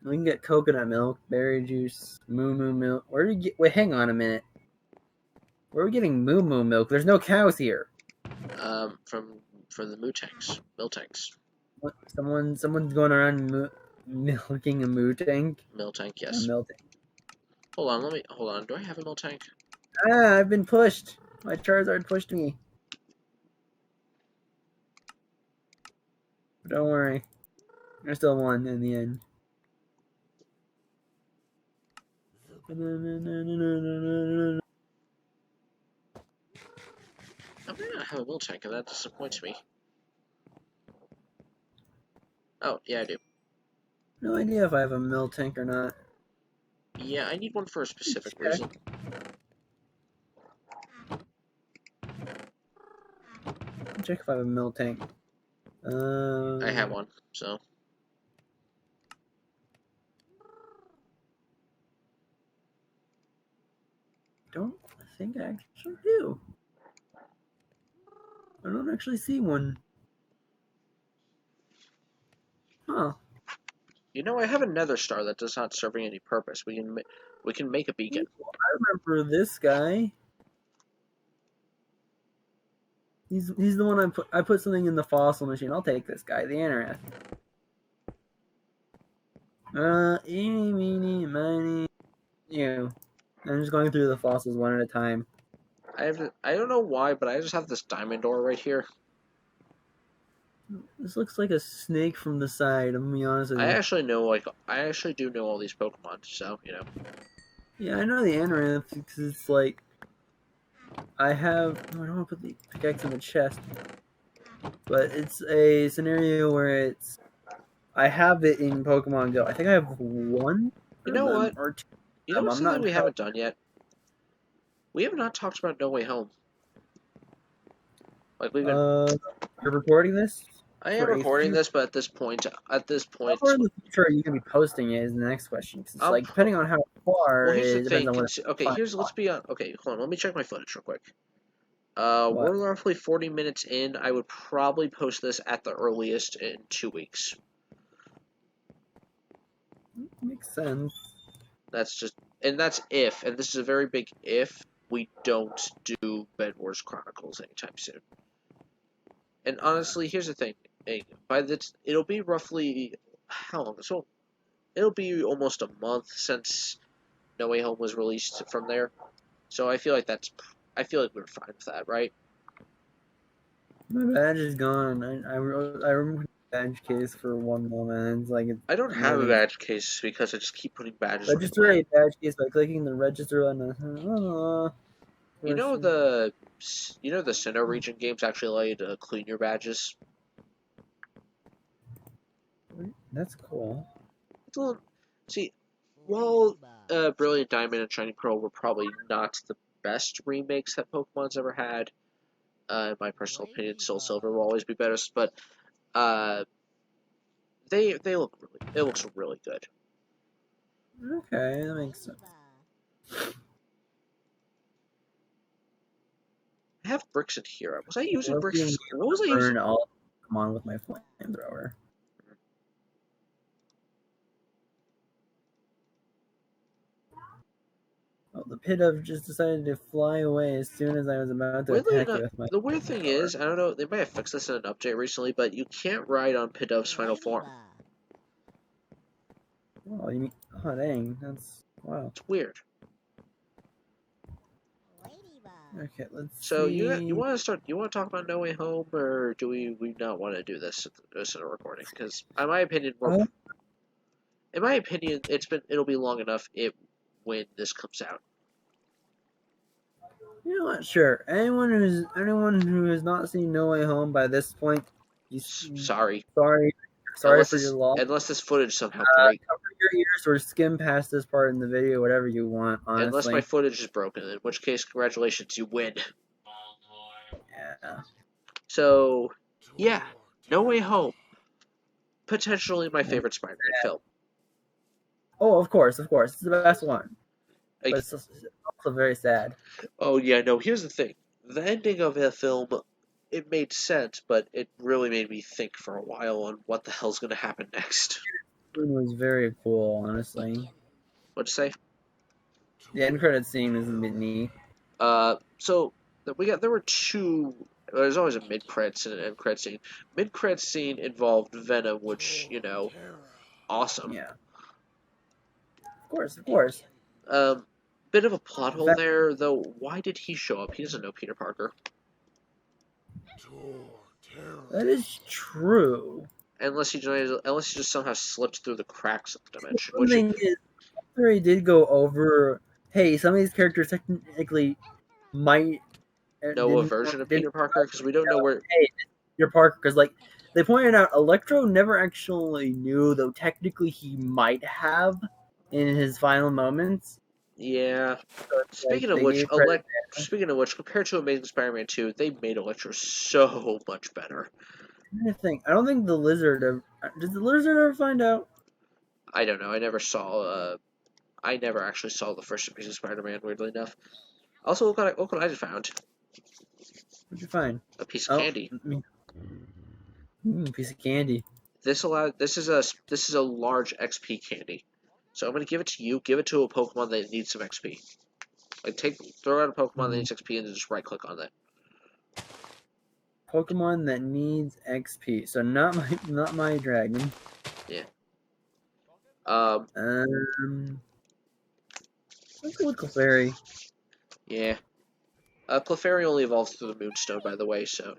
We can get coconut milk, berry juice, moo moo milk. Where do you get? Wait, hang on a minute. Where are we getting moo moo milk? There's no cows here. From the milk tanks. What? Someone's going around milking a moo tank. Milk tank, yes. Milk tank. Hold on. Do I have a milk tank? Ah, I've been pushed. My Charizard pushed me. But don't worry. There's still one in the end. I may not have a milk tank, and that disappoints me. Oh, yeah, I do. No idea if I have a milk tank or not. Yeah, I need one for a specific reason. Check if I have a milk tank. I have one, so. Don't think I actually do. I don't actually see one. Huh. You know, I have a nether star that does not serve any purpose. We can make a beacon. I remember this guy. He's the one I put something in the fossil machine. I'll take this guy, the Anorith. Eeny, meeny, miny. You. I'm just going through the fossils one at a time. I don't know why, but I just have this diamond door right here. This looks like a snake from the side. I'm gonna be honest with you. I actually do know all these Pokemon, so you know. Yeah, I know the Anorith because it's like I don't want to put the pickaxe in the chest, but it's a scenario where I have it in Pokemon Go. I think I have one. You know what? Or two. You know what's something we haven't done yet? We have not talked about No Way Home. Like we've been. You're recording this? I am recording this, but at this point, how far in the future are you gonna be posting it? Is the next question. Cause it's like depending on how far. Well, here's the thing. Okay, let's be on. Okay, hold on. Let me check my footage real quick. We're roughly 40 minutes in. I would probably post this at the earliest in 2 weeks. Makes sense. That's if, and this is a very big if, we don't do Bed Wars Chronicles anytime soon. And honestly, here's the thing. It'll be roughly, how long? So, it'll be almost a month since No Way Home was released from there. So I feel like we're fine with that, right? My badge is gone. I remember the badge case for one moment. It's like I don't have a badge case because I just keep putting badges. Register a badge case by clicking the register on You know the Sinnoh region games actually allow you to clean your badges. That's cool. See, while Brilliant Diamond and Shining Pearl were probably not the best remakes that Pokemon's ever had, in my personal opinion, Soul Silver will always be better. But it looks really good. Okay, that makes sense. I have bricks in here. Was I using bricks? What was I using? All Pokemon with my flamethrower. Oh, the Pidove just decided to fly away as soon as I was about to attack it with my. The weird thing is, I don't know, they might have fixed this in an update recently, but you can't ride on Pidove's final form. Oh, you mean? Oh, dang, that's wow. It's weird. Okay, let's. So see. you want to talk about No Way Home, or do we not want to do this in a recording? Because in my opinion, it'll be long enough when this comes out. You know what? Sure. Anyone who has not seen No Way Home by this point, sorry for your loss. Unless this footage somehow breaks. Cover your ears or skim past this part in the video, whatever you want. Honestly. Unless my footage is broken, in which case, congratulations, you win. Yeah. So, yeah, No Way Home, potentially my favorite Spider-Man film. Oh, of course, it's the best one. But it's also very sad. Oh yeah, no. Here's the thing: the ending of the film, it made sense, but it really made me think for a while on what the hell's going to happen next. scene was very cool, honestly. What'd you say? The end credit scene is a bit neat. So there were two. There's always a mid credits and an end credit scene. Mid credit scene involved Venom, which awesome. Yeah, of course, of course. Um, bit of a plot In hole fact, there, though. Why did he show up? He doesn't know Peter Parker, that is true. unless he just somehow slipped through the cracks of the dimension. One thing is, after he did go over, hey, some of these characters technically might Know a version of didn't Peter Parker because we don't know where. hey, Peter Parker, because like they pointed out, Electro never actually knew, though technically he might have in his final moments. Yeah. So it's like Speaking of they which, gave credit. compared to Amazing Spider-Man 2, they made Electro so much better. I think I don't think the lizard ever, does the lizard ever find out? I don't know. I never saw. I never actually saw the first Amazing Spider-Man. Weirdly enough. Also, look what I just found. What'd you find? A piece of Oh, candy. piece of candy. This is a large XP candy. So I'm gonna give it to you. Give it to a Pokemon that needs some XP. Like throw out a Pokemon that needs XP and then just right click on it. Pokemon that needs XP. So not my dragon. Yeah. Um. Let's go with Clefairy. Yeah. Clefairy only evolves through the Moonstone, by the way. So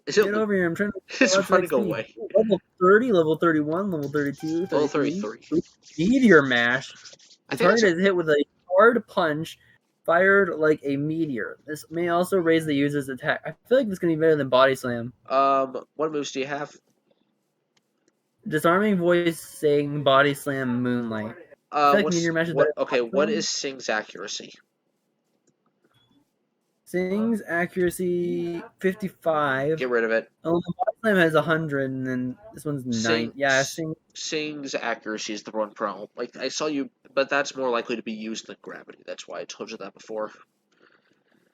Get over here! I'm trying to it's lots of running XP. away. Level 30, level 31, level 32, Level 33. 33. Meteor Mash. I The think target is hit with a hard punch fired like a meteor. This may also raise the user's attack. I feel like this is going to be better than Body Slam. What moves do you have? Disarming voice saying Body Slam Moonlight. I feel like Meteor Mash is better than Body What Slam. is Sing's accuracy? Sing's accuracy 55. Get rid of it. Oh, the Body Slam has 100, and then this one's 9. Yeah, Sing's accuracy is the one problem. Like I saw you, but that's more likely to be used than gravity. That's why I told you that before.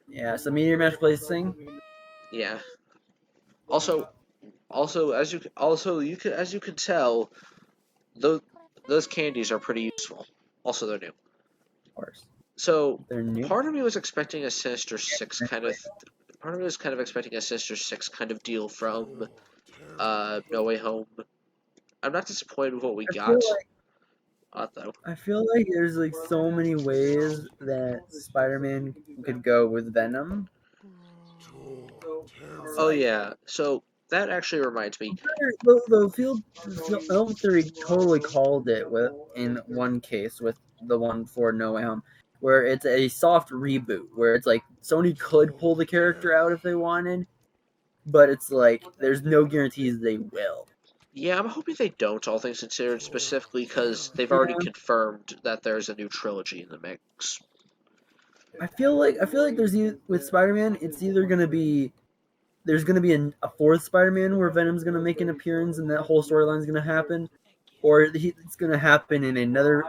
Yeah, so Meteor Mash plays Sing. Yeah. Also, as you can tell, those candies are pretty useful. Also, they're new. Of course. So They're new. part of me was expecting a Sinister Six kind of. Part of me was kind of expecting a Sinister Six kind of deal from No Way Home. I'm not disappointed with what we got. Though. I feel like there's like so many ways that Spider-Man could go with Venom. Oh yeah, so that actually reminds me. The film theory totally called it in one case with the one for No Way Home, where it's a soft reboot, where it's like Sony could pull the character out if they wanted, but it's like there's no guarantees they will. Yeah, I'm hoping they don't, all things considered, specifically because they've already confirmed that there's a new trilogy in the mix. I feel like there's with Spider-Man, it's either gonna be there's gonna be a fourth Spider-Man where Venom's gonna make an appearance and that whole storyline's gonna happen, or it's gonna happen in another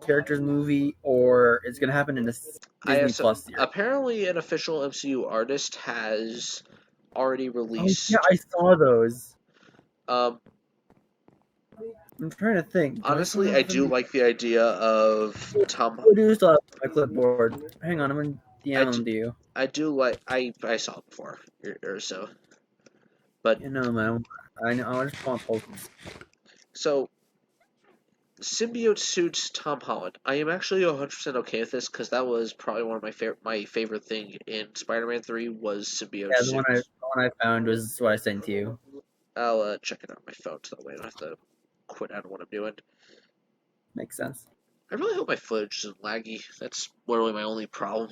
character's movie, or it's gonna happen in a Disney Plus series. Apparently, an official MCU artist has already released. Oh, yeah, I saw those. Um, I'm trying to think. Honestly, I do like the idea of Tom. I do still have my clipboard. Hang on, I'm gonna DM them to you. I do like. I saw it before or so, but man, I know. I just want Pokemon. So, symbiote suits Tom Holland. I am actually 100% okay with this because that was probably one of my favorite thing in Spider-Man 3 was symbiote suits. The one I found was what I sent to you. I'll check it out on my phone so that way I don't have to quit out of what I'm doing. Makes sense. I really hope my footage isn't laggy. That's literally my only problem.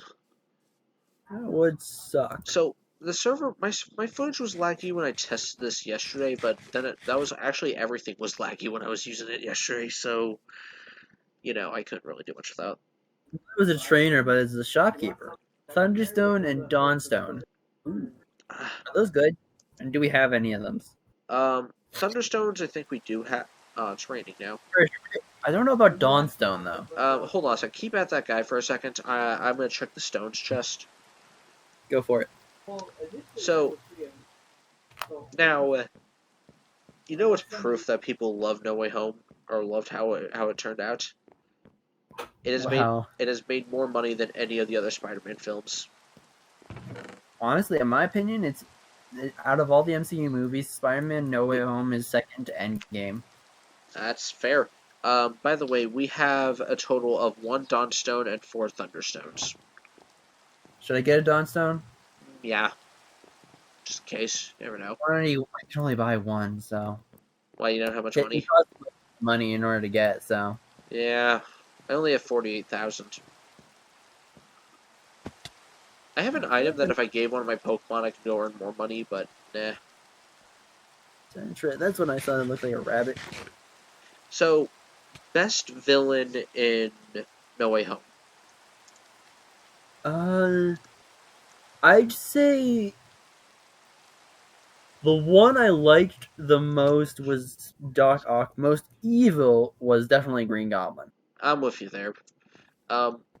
That would suck. So the server, my footage was laggy when I tested this yesterday, but then that was actually everything was laggy when I was using it yesterday. So, I couldn't really do much without. It was a trainer, but it's a shopkeeper. Thunderstone and Dawnstone. Are those good? And do we have any of them? Thunderstones, I think we do have. Oh, it's raining now. I don't know about Dawnstone though. Hold on a sec. Keep at that guy for a second. I'm gonna check the stones chest. Go for it. So now, You know what's proof that people love No Way Home or loved how it turned out? Wow. It has made more money than any of the other Spider-Man films. Honestly, in my opinion, it's out of all the MCU movies, Spider-Man: No Way Home is second to Endgame. That's fair. By the way, we have a total of 1 Dawnstone and 4 Thunderstones. Should I get a Dawnstone? Yeah, just in case. You never know. I can only buy one, so Why, you don't have much it money? costs money in order to get. So Yeah, I only have 48,000. I have an item that if I gave one of my Pokemon, I could go earn more money, but nah. that's when I saw it looked like a rabbit. So, best villain in No Way Home. Uh, I'd say the one I liked the most was Doc Ock. Most evil was definitely Green Goblin. I'm with you there.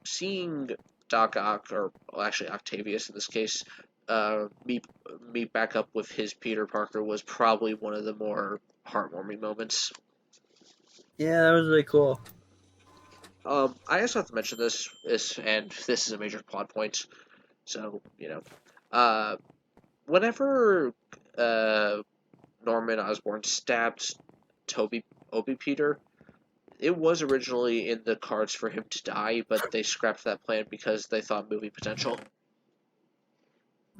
Seeing Doc Ock, or well, actually Octavius in this case, meet back up with his Peter Parker was probably one of the more heartwarming moments. Yeah, that was really cool. I also have to mention and this is a major plot point. So uh, whenever Norman Osborn stabbed Obi Peter, it was originally in the cards for him to die, but they scrapped that plan because they thought movie potential.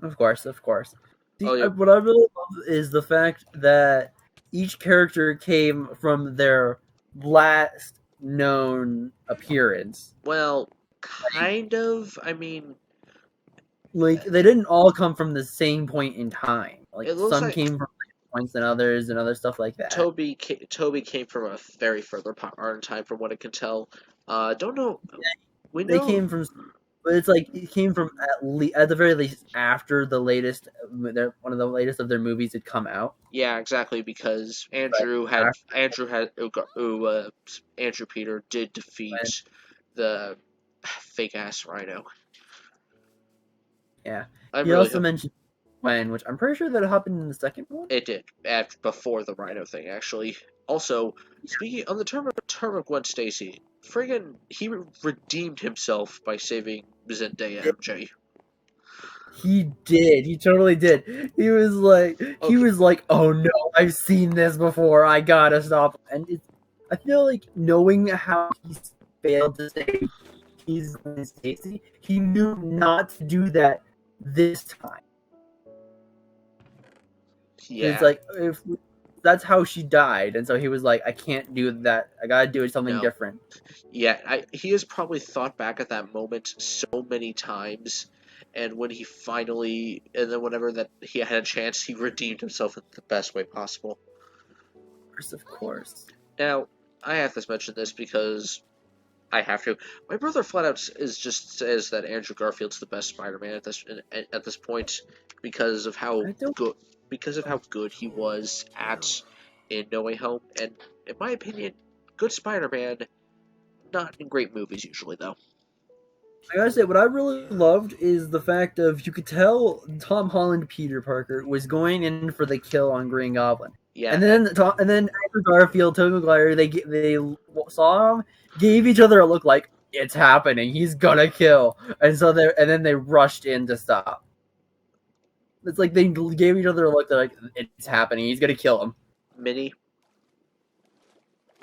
Of course, of course. Oh, See, yeah. what I really love is the fact that each character came from their last known appearance. Well, kind of. I mean, Like they didn't all come from the same point in time. Like it looks some like came from later points than others, and other stuff like that. Toby came from a very further part in time, from what I can tell. Don't know. We They know. came from, but it's like it came from at the very least after the latest, one of the latest of their movies had come out. Yeah, exactly, because But Andrew Peter did when, defeat the fake ass Rhino. yeah, I he really also hope mentioned when, which I'm pretty sure that happened in the second one. it did before the Rhino thing. Actually, also speaking on the term of Gwen Stacy, friggin' he redeemed himself by saving Zendaya MJ. He did. He totally did. He Okay, was like, "Oh no, I've seen this before. I gotta stop." And I feel like knowing how he's failed to say he's Gwen Stacy, he knew not to do that this time. It's yeah, like if that's how she died, and so he was like, "I can't do that. I gotta do something no. different." Yeah, he has probably thought back at that moment so many times, and when he finally, and then whenever that he had a chance, he redeemed himself in the best way possible. Of course. Now, I have to mention this because I have to. My brother flat out is just says that Andrew Garfield's the best Spider-Man at this point because of how I don't. good he was at in No Way Home, and in my opinion, good Spider-Man. Not in great movies usually, though. I gotta say, what I really loved is the fact of you could tell Tom Holland Peter Parker was going in for the kill on Green Goblin, Yeah, and then Andrew Garfield, Tobey Maguire, they saw him, gave each other a look like it's happening, he's gonna kill, and then they rushed in to stop. It's like they gave each other a look, they're like, it's happening, he's gonna kill him. Minnie,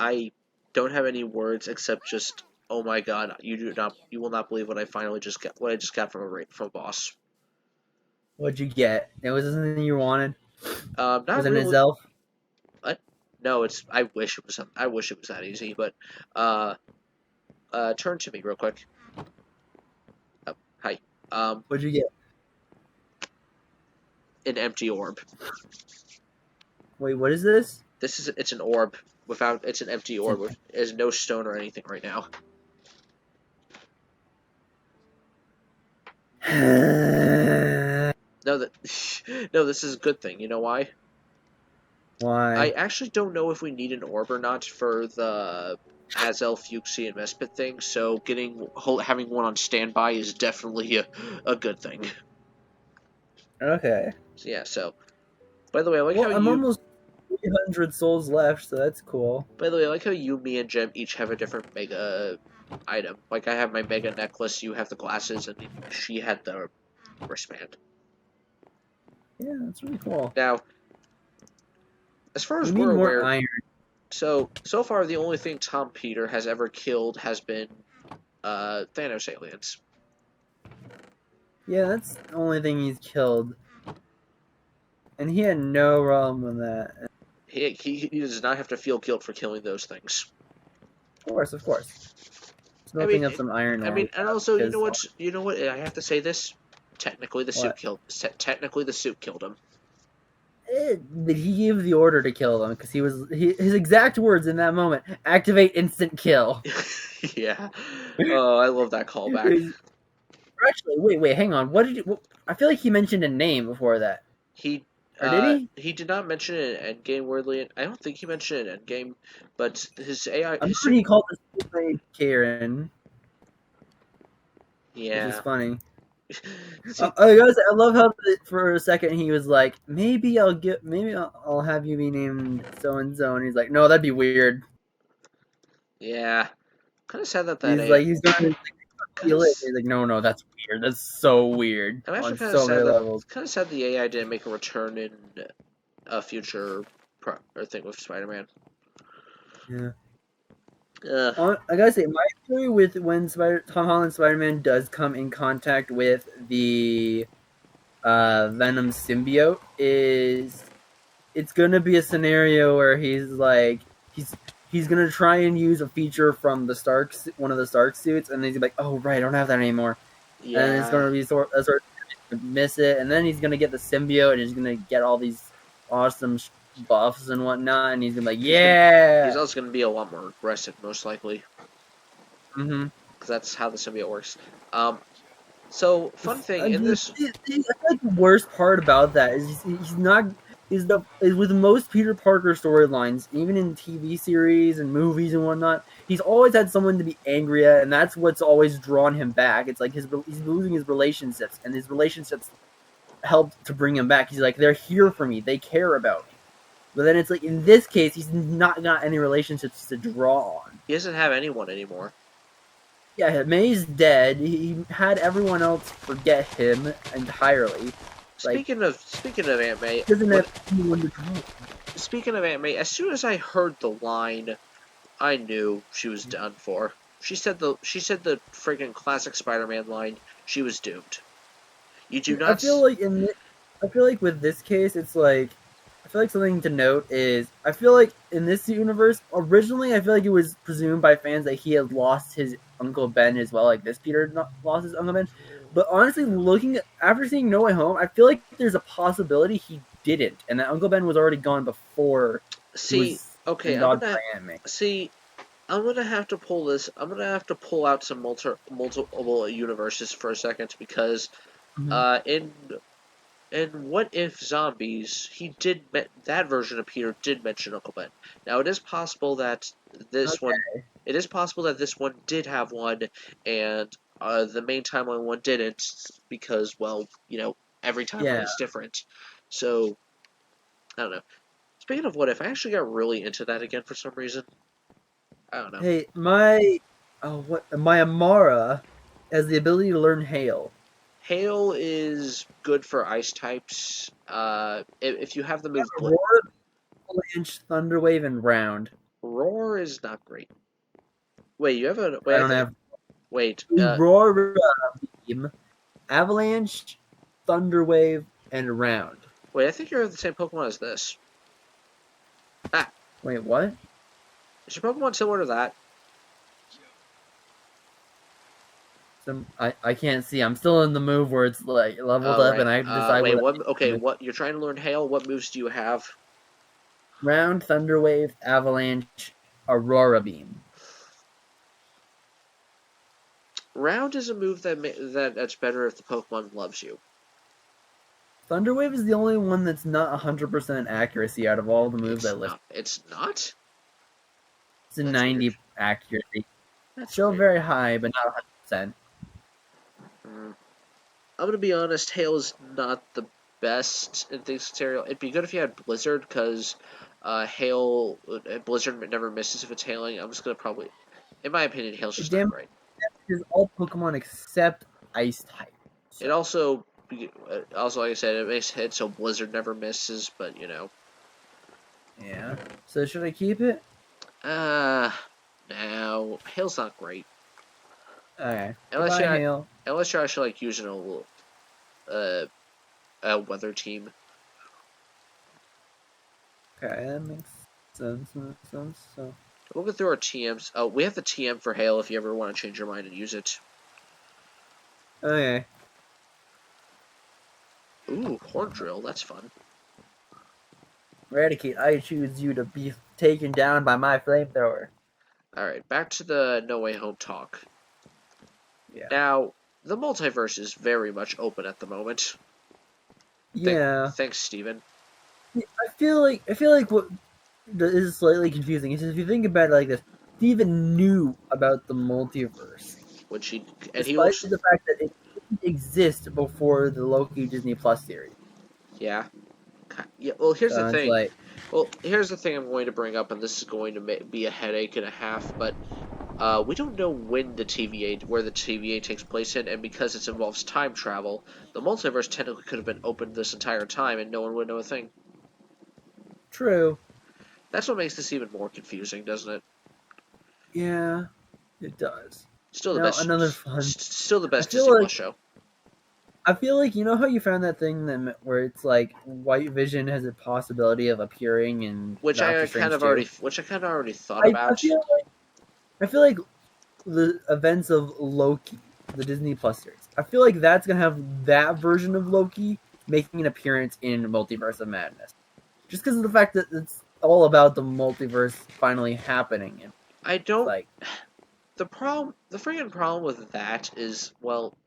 I don't have any words except just, oh my god, you will not believe what I just got from a boss. What'd you get? It was something you wanted. Was Not it an really. elf? What? No, it's. I wish it was that easy, but uh, turn to me real quick. Oh, hi. What'd you get? An empty orb. Wait, what is this? It's an orb without. It's an empty orb with. There's no stone or anything right now. No, that. No, this is a good thing. You know why? I Why? actually don't know if we need an orb or not for the Azel, Fuchsie, and Mespit thing, so having one on standby is definitely a good thing. Okay. So, yeah, so, by the way, I like Well, how I'm you. almost 300 souls left, so that's cool. By the way, I like how you, me, and Jem each have a different mega item. Like I have my mega necklace, you have the glasses, and she had the wristband. Yeah, that's really cool. Now, as far We as need we're more aware, iron. so far the only thing Tom Peter has ever killed has been Thanos aliens. Yeah, that's the only thing he's killed. And he had no problem with that. Of He does not have to feel guilt for killing those things. course, of course. I mean, Smelting up some iron I ore mean, we and have also, because you know what? I have to say this. Technically, the suit what? killed. Technically, the suit killed him. He gave the order to kill them because his exact words in that moment: activate instant kill. Yeah. Oh, I love that callback. Actually, wait, hang on. I feel like he mentioned a name before that, He or did he? he did not mention it in Endgame weirdly. I don't think he mentioned it in Endgame, but his AI I'm his sure suit. he called this name Karen, which is Yeah. funny. See, I love how for a second he was like, maybe I'll have you be named so and so, and he's like, no, that'd be weird. yeah. Kind of sad that that He's AI. like, he's gonna Kind of. feel it. He's like, no, that's weird. That's so weird I'm on actually kind of so many sad that. levels. Kind of sad the AI didn't make a return in a future or thing with Spider-Man. Yeah. Uh, I gotta say, my theory with when Tom Holland Spider-Man does come in contact with the Venom symbiote is it's gonna be a scenario where he's gonna try and use a feature from the one of the Stark suits, and then he's gonna be like, oh right, I don't have that anymore, and it's yeah. gonna be sort of miss it, and then he's gonna get the symbiote, and he's gonna get all these awesome buffs and whatnot, and he's gonna be like, He's gonna. He's yeah. also gonna be a lot more aggressive, most likely, Mm-hmm. because that's how the symbiote works. Um. So, fun thing in this. I feel like the worst part about that is he's not is with most Peter Parker storylines, even in TV series and movies and whatnot. He's always had someone to be angry at, and that's what's always drawn him back. It's like he's losing his relationships, and his relationships help to bring him back. He's like, they're here for me, they care about me. But then it's like in this case, he's not got any relationships to draw on. He doesn't have anyone anymore. Yeah, May's dead. He had everyone else forget him entirely. Like, Speaking of Aunt May, he doesn't have anyone to draw. speaking of Aunt May, as soon as I heard the line, I knew she was done for. She said the freaking classic Spider-Man line. She was doomed. You do I not. feel like I feel like with this case, it's like I feel like something to note is I feel like in this universe, originally I feel like it was presumed by fans that he had lost his Uncle Ben as well, like this Peter lost his Uncle Ben. But honestly, looking after seeing No Way Home, I feel like there's a possibility he didn't, and that Uncle Ben was already gone before he See, was okay, in Dodge anime. see. I'm gonna have to pull this. I'm gonna have to pull out some multiple universes for a second because Mm-hmm. in What If Zombies, that version of Peter did mention Uncle Ben. Now it is possible that this one, Okay. it is possible that this one did have one, and the main timeline one didn't because, well, every timeline Yeah. is different. So I don't know. Speaking of What If, I actually got really into that again for some reason. I don't know. Hey, my Amara has the ability to learn Hail. Hail is good for ice types. If you have the move Roar, Avalanche, Thunderwave, and Round. Roar is not great. Wait, you have a I wait. don't have Wait. Roar, Beam, Avalanche, Thunderwave, and Round. Wait. I think you're the same Pokemon as this. Ah, Wait, what? is your Pokemon similar to that? I can't see. I'm still in the move where it's like leveled Oh, up, right. and I have to decide Wait. what What? Okay. What? You're trying to learn Hail. What moves do you have? Round, Thunderwave, Avalanche, Aurora Beam. Round is a move that's better if the Pokemon loves you. Thunderwave is the only one that's not 100% accuracy out of all the moves I It's listed. not. It's not. It's a That's weird. 90 accuracy. That's Still weird. very high, but not 100%. Mm. I'm gonna be honest. Hail is not the best in this scenario. It'd be good if you had Blizzard because Hail, Blizzard never misses if it's hailing. I'm just gonna probably, in my opinion, hail's just not Damn, great. is all Pokemon except Ice type. It So also like I said, it makes hit so Blizzard never misses. But yeah. So should I keep it? uh, now hail's not great Okay. unless Goodbye, you're Hail. unless you're actually like using uh, a weather team. Okay, that makes sense. So We'll go through our TMs. Oh, we have the TM for hail if you ever want to change your mind and use it. okay. Ooh, horn drill. That's fun. Eradicate, I choose you to be taken down by my flamethrower. All right, back to the No Way Home talk. Yeah. Now, the multiverse is very much open at the moment. Yeah. Thanks, Steven. I feel like what is slightly confusing is if you think about it like this, Steven knew about the multiverse, Which he despite looks, the fact that it didn't exist before the Loki Disney Plus series. yeah, yeah. Well, here's the So it's thing. like, Well, here's the thing I'm going to bring up, and this is going to be a headache and a half. But we don't know when where the TVA takes place in, and because it involves time travel, the multiverse technically could have been open this entire time, and no one would know a thing. true. That's what makes this even more confusing, doesn't it? Yeah, it does. Still the Now best, another fun. still the I best feel Disney Plus like show. I feel like you know how you found that thing that where it's like White Vision has a possibility of appearing in Doctor Strange 2. Which I kind of already thought I about. feel like the events of Loki, the Disney Plus series. I feel like that's gonna have that version of Loki making an appearance in Multiverse of Madness, just because of the fact that it's all about the multiverse finally happening. And I it's don't. like, The freaking problem with that is, well,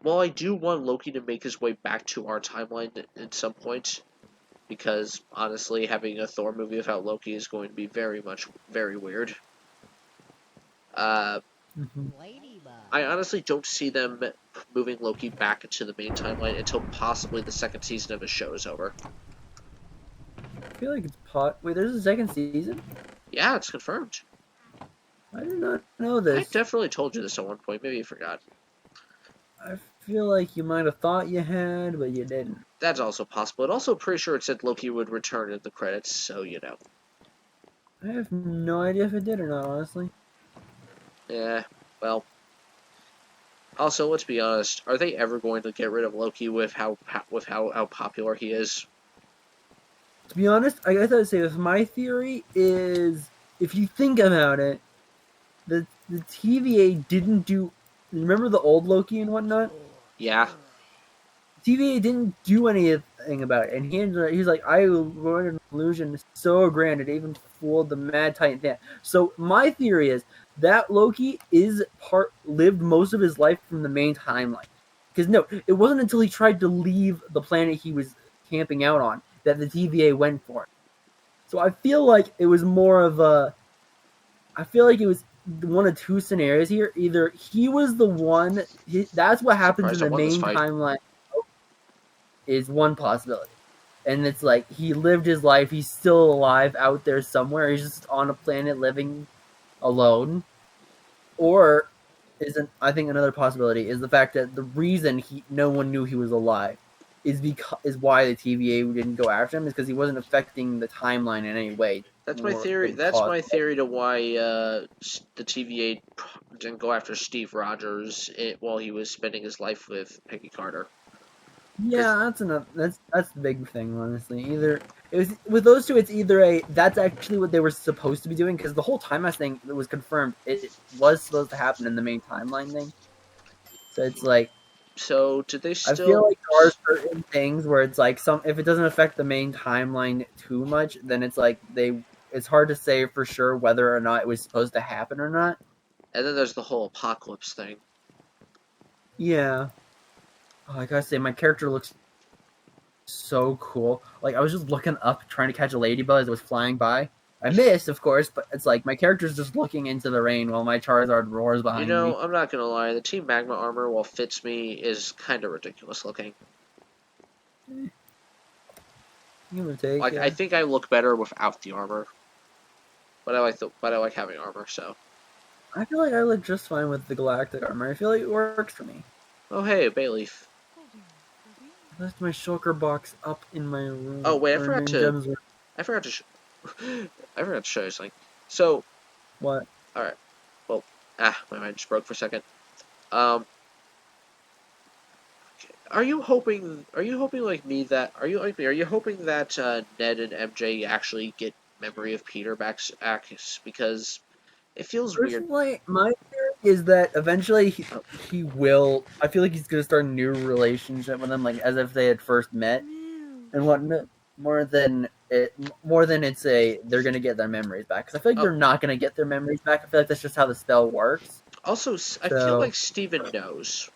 while I do want Loki to make his way back to our timeline at some point, because honestly, having a Thor movie without Loki is going to be very weird. Uh, mhm. I honestly don't see them moving Loki back into the main timeline until possibly the second season of his show is over. I feel like it's pot. Wait, there's a second season. Yeah, it's confirmed. I did not know I this. definitely told you this at one point. Maybe you forgot. I feel like you might have thought you had, but you didn't. That's also possible. And also, pretty sure it said Loki would return in the credits, so you know. I have no idea if it did or not, honestly. Yeah, well. Also, let's be honest. Are they ever going to get rid of Loki with how popular he is? To be honest, I guess I'd say this. My theory is, if you think about it, the TVA didn't do. Remember the old Loki and whatnot? Yeah, TVA didn't do anything about it, and he's like, I wrote an illusion so grand it even fooled the Mad Titan. There. So my theory is that Loki is lived most of his life from the main timeline. Because no, it wasn't until he tried to leave the planet he was camping out on that the TVA went for him. So I feel like it was more of a. I feel like it was one of two scenarios here. Either he was the one. That's what happens in surprised I the won this main fight. timeline is one possibility. And it's like he lived his life, he's still alive out there somewhere, he's just on a planet living alone. Or isn't I think another possibility is the fact that the reason no one knew he was alive is why the TVA didn't go after him is because he wasn't affecting the timeline in any way. That's my More theory. than That's cause. my theory to why the TVA didn't go after Steve Rogers while he was spending his life with Peggy Carter. Yeah, that's enough. That's the big thing, honestly. Either it was with those two, it's either a that's actually what they were supposed to be doing because the whole timeline thing that was confirmed, it was supposed to happen in the main timeline thing. So it's like So did they I feel still? like there are certain things where it's like some if it doesn't affect the main timeline too much, then it's like it's hard to say for sure whether or not it was supposed to happen or not. And then there's the whole apocalypse thing. Yeah. Oh, I gotta say, my character looks so cool. Like I was just looking up, trying to catch a ladybug as it was flying by. I missed, of course, but it's like my character's just looking into the rain while my Charizard roars You behind know, me. I'm not gonna lie. The Team Magma armor, while fits me, is kind of ridiculous looking. Give or take, Like, I yeah. think I look better without the armor, but I like having armor. So, I feel like I look just fine with the galactic armor. I feel like it works for me. oh hey, a bay leaf. I left my shulker box up in my Oh room, wait, or in Gem's room. I forgot to, sh I forgot to show you something. So, What? all right, well, my mind just broke for a second. Um, are you hoping? Are you hoping like me that? Are you like me? Are you hoping that Ned and MJ actually get memory of Peter back? Because it feels weird. Personally, my theory is that eventually Oh, he will. I feel like he's gonna start a new relationship with them, like as if they had first met, and what more than it's a they're gonna get their memories back. Because I feel like oh. they're not gonna get their memories back. I feel like that's just how the spell works. Also, I feel So like Steven knows.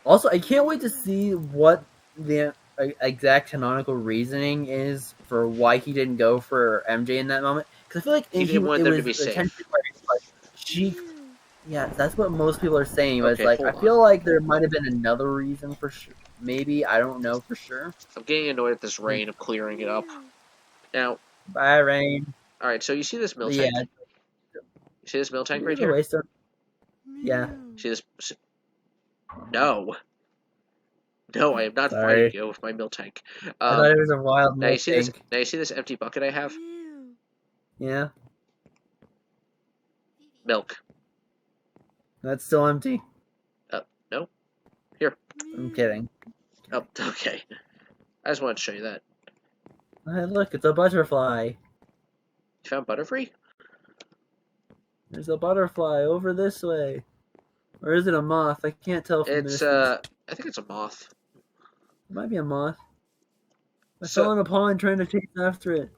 also, I can't wait to see what the exact canonical reasoning is for why he didn't go for MJ in that moment. Because I feel like He didn't want it them to was be potentially safe. like she. Yeah, that's what most people are saying. But it's Okay, like I hold on. feel like there might have been another reason for sure. Maybe I don't know for sure. I'm getting annoyed at this rain. I'm clearing it up. Now, Bye, Rain. all right. So you see this mill Yeah, tank? You see this mill tank right there's a here? waste of. Yeah, See this? No, no, I am not fighting sorry. you with my mill tank. I thought it was a wild Now you milk see this? tank. Now you see this empty bucket I have? Yeah, Milk. that's still empty. No. Here. I'm kidding. Oh, okay. I just wanted to show you that. Hey, look, it's a butterfly. You found Butterfree? There's a butterfly over this way. Or is it a moth? I can't tell from the It's distance. I think it's a moth. It might be a moth. I So fell in a pond trying to chase after it.